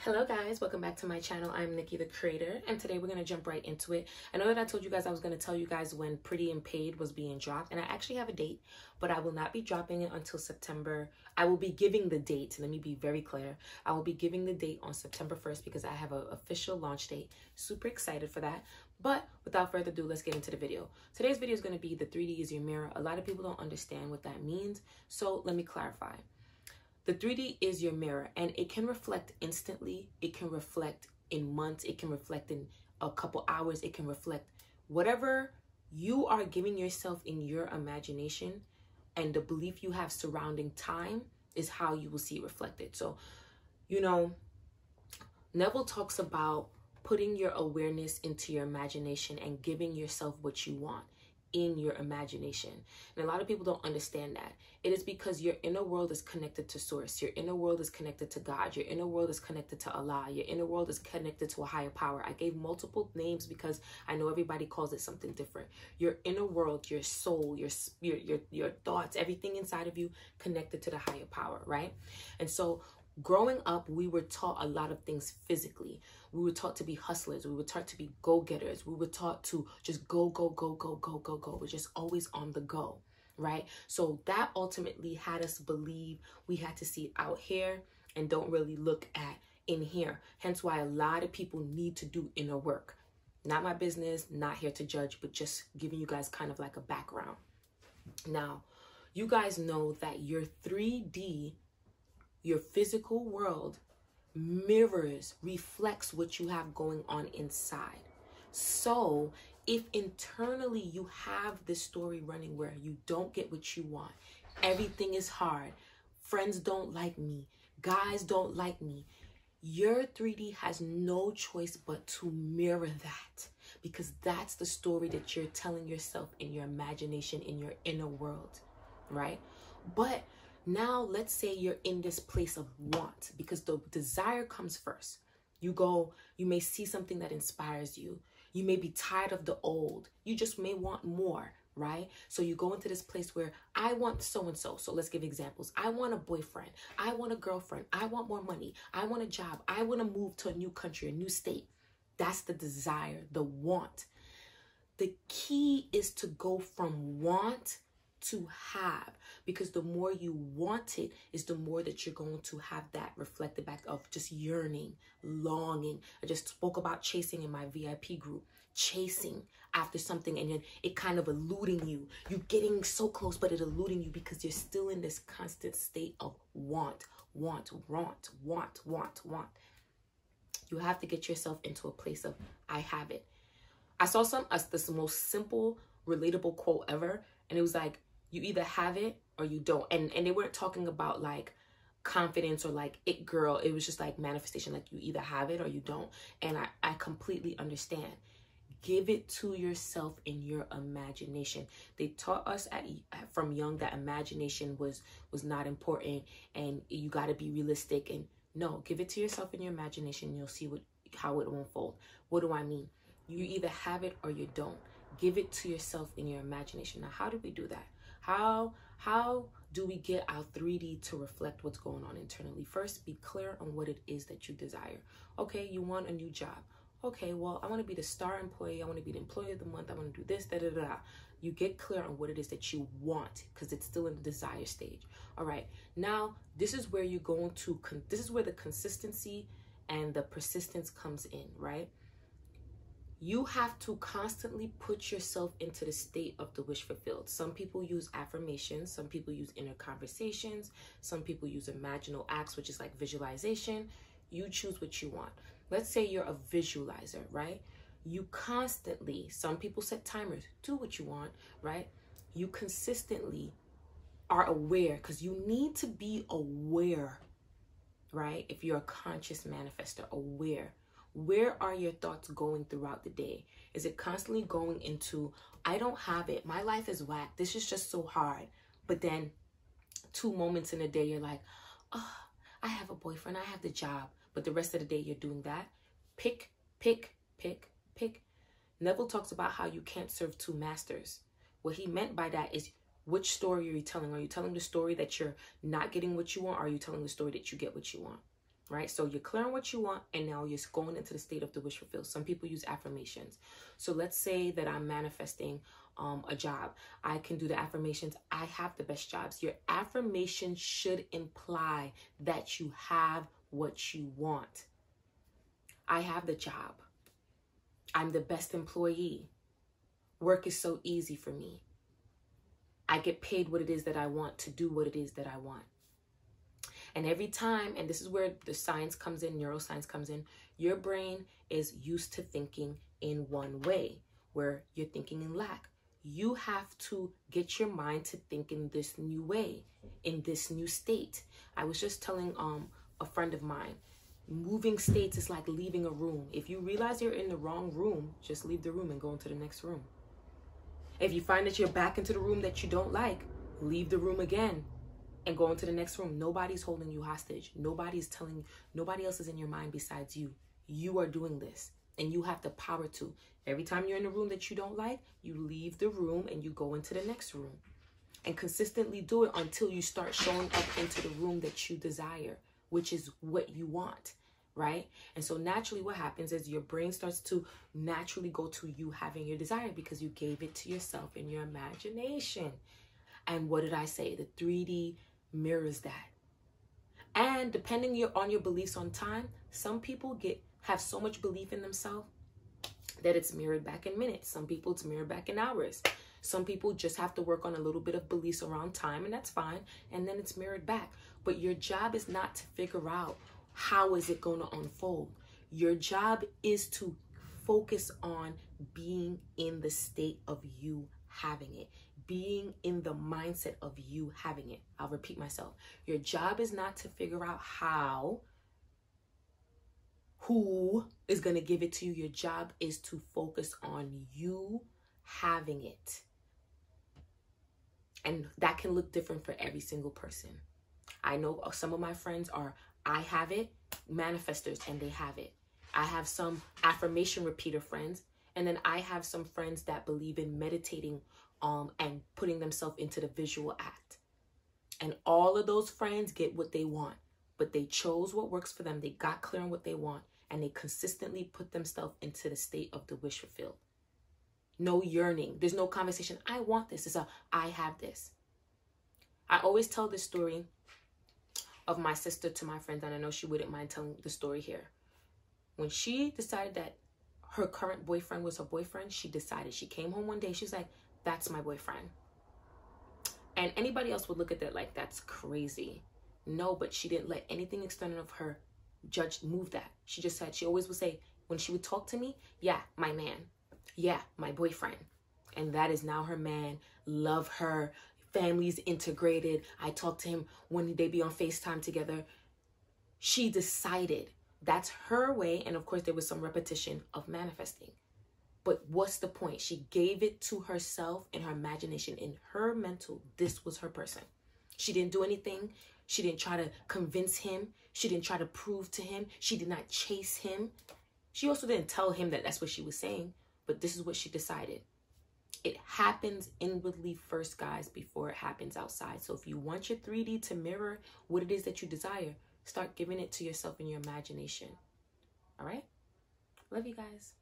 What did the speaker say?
Hello guys, welcome back to my channel. I'm Nikki the Creator, and today we're going to jump right into it. I know that I told you guys I was going to tell you guys when Pretty and Paid was being dropped, and I actually have a date, but I will not be dropping it until September. I will be giving the date, let me be very clear. I will be giving the date on September 1st because I have an official launch date. Super excited for that. But without further ado, let's get into the video. Today's video is going to be the 3D is your mirror. A lot of people don't understand what that means, so let me clarify. The 3D is your mirror, and it can reflect instantly. It can reflect in months. It can reflect in a couple hours. It can reflect whatever you are giving yourself in your imagination, and the belief you have surrounding time is how you will see it reflected. So, you know, Neville talks about putting your awareness into your imagination and giving yourself what you want in your imagination. And a lot of people don't understand that. It is because your inner world is connected to source. Your inner world is connected to God. Your inner world is connected to Allah. Your inner world is connected to a higher power. I gave multiple names because I know everybody calls it something different. Your inner world, your soul, your spirit, your thoughts, everything inside of you connected to the higher power, right? And so growing up, we were taught a lot of things physically. We were taught to be hustlers. We were taught to be go-getters. We were taught to just go, go, go, go, go, go, go. We're just always on the go, right? So that ultimately had us believe we had to see it out here and don't really look at in here. Hence why a lot of people need to do inner work. Not my business, not here to judge, but just giving you guys kind of like a background. Now, you guys know that your 3D, your physical world, mirrors, reflects what you have going on inside. So if internally you have this story running where you don't get what you want, everything is hard, friends don't like me, guys don't like me, your 3D has no choice but to mirror that, because that's the story that you're telling yourself in your imagination, in your inner world, right? But now, let's say you're in this place of want, because the desire comes first. You may see something that inspires you. You may be tired of the old. You just may want more, right? So you go into this place where I want so-and-so. So let's give examples. I want a boyfriend. I want a girlfriend. I want more money. I want a job. I want to move to a new country, a new state. That's the desire, the want. The key is to go from want to have, because the more you want it is the more that you're going to have that reflected back of just yearning, longing. I just spoke about chasing in my VIP group, chasing after something, and then it kind of eluding you. You're getting so close, but it eluding you because you're still in this constant state of want, want, want, want, want, want. You have to get yourself into a place of I have it. I saw this most simple, relatable quote ever, and it was like, you either have it or you don't. And they weren't talking about like confidence or like it girl. It was just like manifestation, like you either have it or you don't. And I completely understand. Give it to yourself in your imagination. They taught us from young that imagination was not important and you got to be realistic. And no, give it to yourself in your imagination and you'll see how it will unfold. What do I mean? You either have it or you don't. Give it to yourself in your imagination. Now, how do we do that? How do we get our 3D to reflect what's going on internally? First, be clear on what it is that you desire. Okay, you want a new job. Okay, well, I want to be the star employee. I want to be the employee of the month. I want to do this, da, da, da, da. You get clear on what it is that you want because it's still in the desire stage. All right, now this is where you're going to, this is where the consistency and the persistence comes in, right? You have to constantly put yourself into the state of the wish fulfilled. Some people use affirmations. Some people use inner conversations. Some people use imaginal acts, which is like visualization. You choose what you want. Let's say you're a visualizer, right? You constantly, some people set timers, do what you want, right? You consistently are aware because you need to be aware, right? If you're a conscious manifestor, aware. Where are your thoughts going throughout the day? Is it constantly going into, I don't have it, my life is whack, this is just so hard. But then 2 moments in a day, you're like, oh, I have a boyfriend, I have the job. But the rest of the day, you're doing that. Pick, pick, pick, pick. Neville talks about how you can't serve 2 masters. What he meant by that is, which story are you telling? Are you telling the story that you're not getting what you want? Or are you telling the story that you get what you want? right? So you're clear on what you want, and now you're going into the state of the wish fulfilled. Some people use affirmations. So let's say that I'm manifesting a job. I can do the affirmations. I have the best jobs. Your affirmation should imply that you have what you want. I have the job. I'm the best employee. Work is so easy for me. I get paid what it is that I want to do what it is that I want. And every time, and this is where the science comes in, neuroscience comes in, your brain is used to thinking in one way, where you're thinking in lack. You have to get your mind to think in this new way, in this new state. I was just telling a friend of mine, moving states is like leaving a room. If you realize you're in the wrong room, just leave the room and go into the next room. If you find that you're back into the room that you don't like, leave the room again and go into the next room. Nobody's holding you hostage. Nobody's telling you, nobody else is in your mind besides you. You are doing this, and you have the power to. Every time you're in a room that you don't like, you leave the room and you go into the next room. And consistently do it until you start showing up into the room that you desire, which is what you want, right? And so naturally what happens is your brain starts to naturally go to you having your desire because you gave it to yourself in your imagination. And what did I say? The 3D mirrors that. And depending on your beliefs on time, some people have so much belief in themselves that it's mirrored back in minutes. Some people it's mirrored back in hours. Some people just have to work on a little bit of beliefs around time, and that's fine. And then it's mirrored back. But your job is not to figure out how is it going to unfold. Your job is to focus on being in the state of you having it, being in the mindset of you having it. I'll repeat myself. Your job is not to figure out who is going to give it to you. Your job is to focus on you having it. And that can look different for every single person. I know some of my friends are, I have it, manifestors, and they have it. I have some affirmation repeater friends, and then I have some friends that believe in meditating and putting themselves into the visual act. And all of those friends get what they want, but they chose what works for them. They got clear on what they want, and they consistently put themselves into the state of the wish fulfilled. No yearning. There's no conversation. I want this. It's I have this. I always tell this story of my sister to my friends, and I know she wouldn't mind telling the story here. When she decided that her current boyfriend was her boyfriend, she came home one day, she's like, that's my boyfriend. And anybody else would look at that like, that's crazy. No, but she didn't let anything external of her move that. She just said, she always would say, when she would talk to me, yeah, my man. Yeah, my boyfriend. And that is now her man. Love her. Family's integrated. I talk to him when they be on FaceTime together. She decided that's her way. And of course, there was some repetition of manifesting. But what's the point? She gave it to herself in her imagination, in her mental. This was her person. She didn't do anything. She didn't try to convince him. She didn't try to prove to him. She did not chase him. She also didn't tell him that that's what she was saying. But this is what she decided. It happens inwardly first, guys, before it happens outside. So if you want your 3D to mirror what it is that you desire, start giving it to yourself in your imagination. All right? Love you guys.